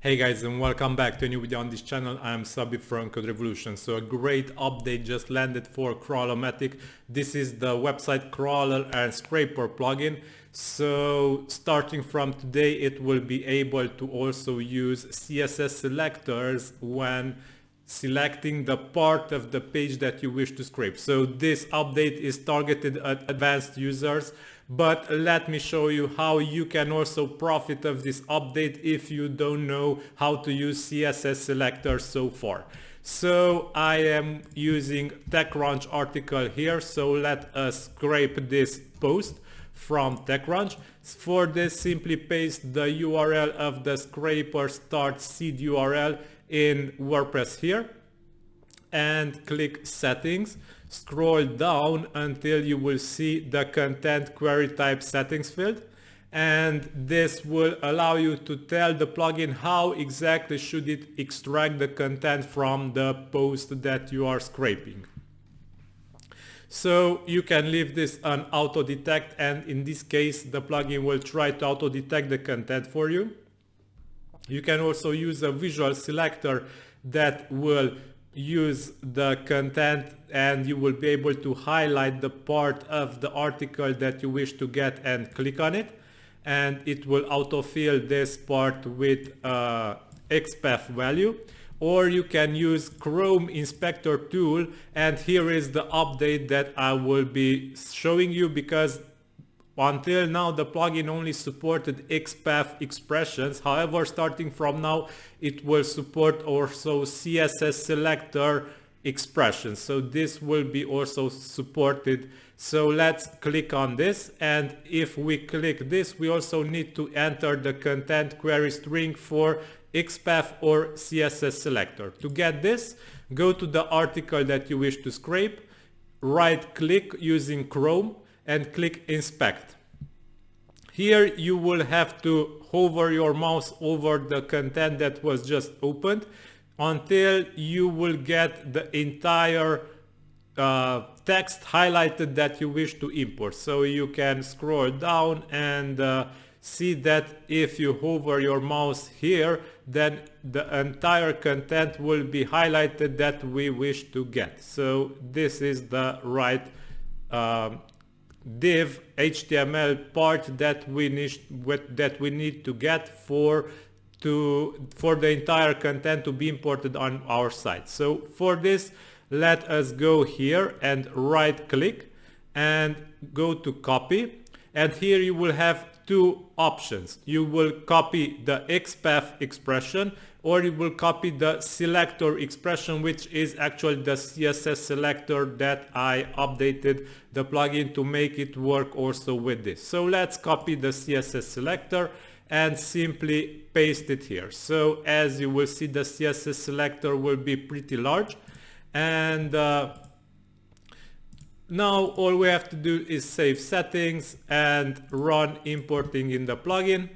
Hey guys, and welcome back to a new video on this channel. I'm Sabi from CodeRevolution. So a great update just landed for Crawlomatic. This is the website crawler and scraper plugin. So starting from today, it will be able to also use CSS selectors when selecting the part of the page that you wish to scrape. So this update is targeted at advanced users, but let me show you how you can also profit of this update if you don't know how to use CSS selectors so far. So I am using TechCrunch article here, so let us scrape this post from TechCrunch. For this, simply paste the URL of the scraper start seed URL in WordPress here and click settings. Scroll down until you will see the content query type settings field, and this will allow you to tell the plugin how exactly should it extract the content from the post that you are scraping. So you can leave this on auto detect, and in this case the plugin will try to auto detect the content for you. You can also use a visual selector that will use the content, and you will be able to highlight the part of the article that you wish to get and click on it, and it will autofill this part with XPath value. Or you can use Chrome inspector tool, and here is the update that I will be showing you, because until now the plugin only supported XPath expressions. However, starting from now it will support also CSS selector expressions, so this will be also supported. So let's click on this, and if we click this, we also need to enter the content query string for XPath or CSS selector. To get this, go to the article that you wish to scrape, right click using Chrome and click inspect. Here you will have to hover your mouse over the content that was just opened until you will get the entire text highlighted that you wish to import. So you can scroll down and see that if you hover your mouse here, then the entire content will be highlighted that we wish to get. So this is the right div HTML part that we need to get for the entire content to be imported on our site. So for this, let us go here and right click and go to copy, and here you will have two options. You will copy the XPath expression, or you will copy the selector expression, which is actually the CSS selector that I updated the plugin to make it work also with this. So let's copy the CSS selector and simply paste it here. So as you will see, the CSS selector will be pretty large, and now all we have to do is save settings and run importing in the plugin,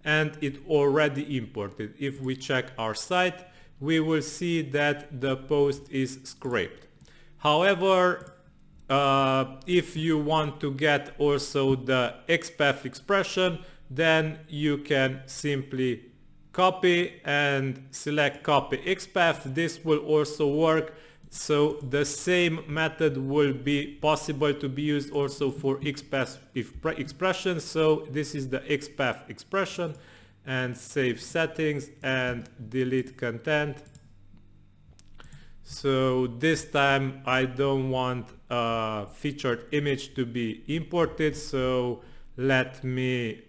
and it already imported. If we check our site, we will see that the post is scraped. However, if you want to get also the XPath expression, then you can simply copy and select copy XPath. This will also work. So the same method will be possible to be used also for XPath expression. So this is the XPath expression, and save settings and delete content. So this time I don't want a featured image to be imported, so let me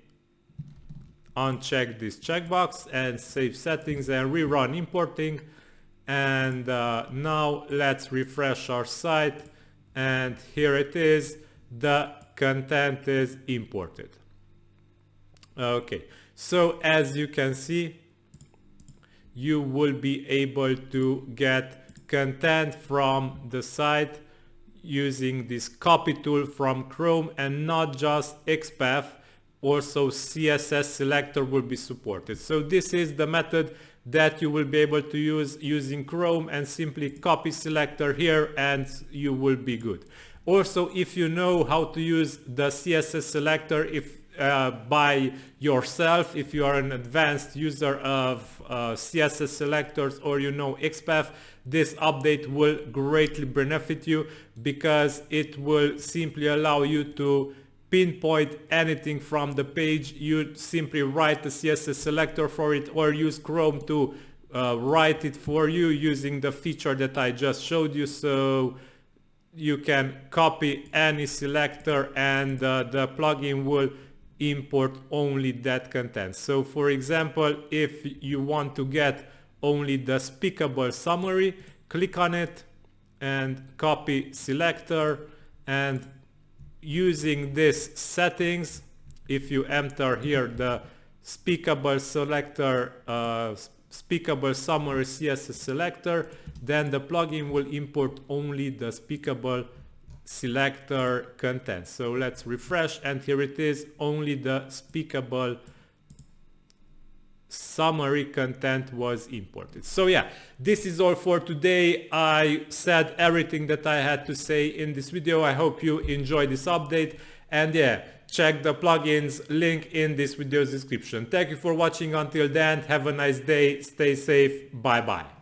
uncheck this checkbox and save settings and rerun importing. And now let's refresh our site, and here it is, the content is imported. Okay, so as you can see, you will be able to get content from the site using this copy tool from Chrome, and not just XPath, also CSS selector will be supported. So this is the method that you will be able to use using Chrome, and simply copy selector here and you will be good. Also, if you know how to use the CSS selector, if by yourself. If you are an advanced user of CSS selectors or you know XPath, this update will greatly benefit you because it will simply allow you to pinpoint anything from the page. You simply write the CSS selector for it or use Chrome to write it for you using the feature that I just showed you. So you can copy any selector and the plugin will import only that content. So for example, if you want to get only the speakable summary, click on it and copy selector, and using this settings, if you enter here the speakable selector, speakable summary CSS selector, then the plugin will import only the speakable selector content. So let's refresh, and here it is, only the speakable summary content was imported. So yeah, this is all for today. I said everything that I had to say in this video. I hope you enjoyed this update, and yeah, check the plugins link in this video's description. Thank you for watching. Until then, have a nice day, stay safe, bye bye.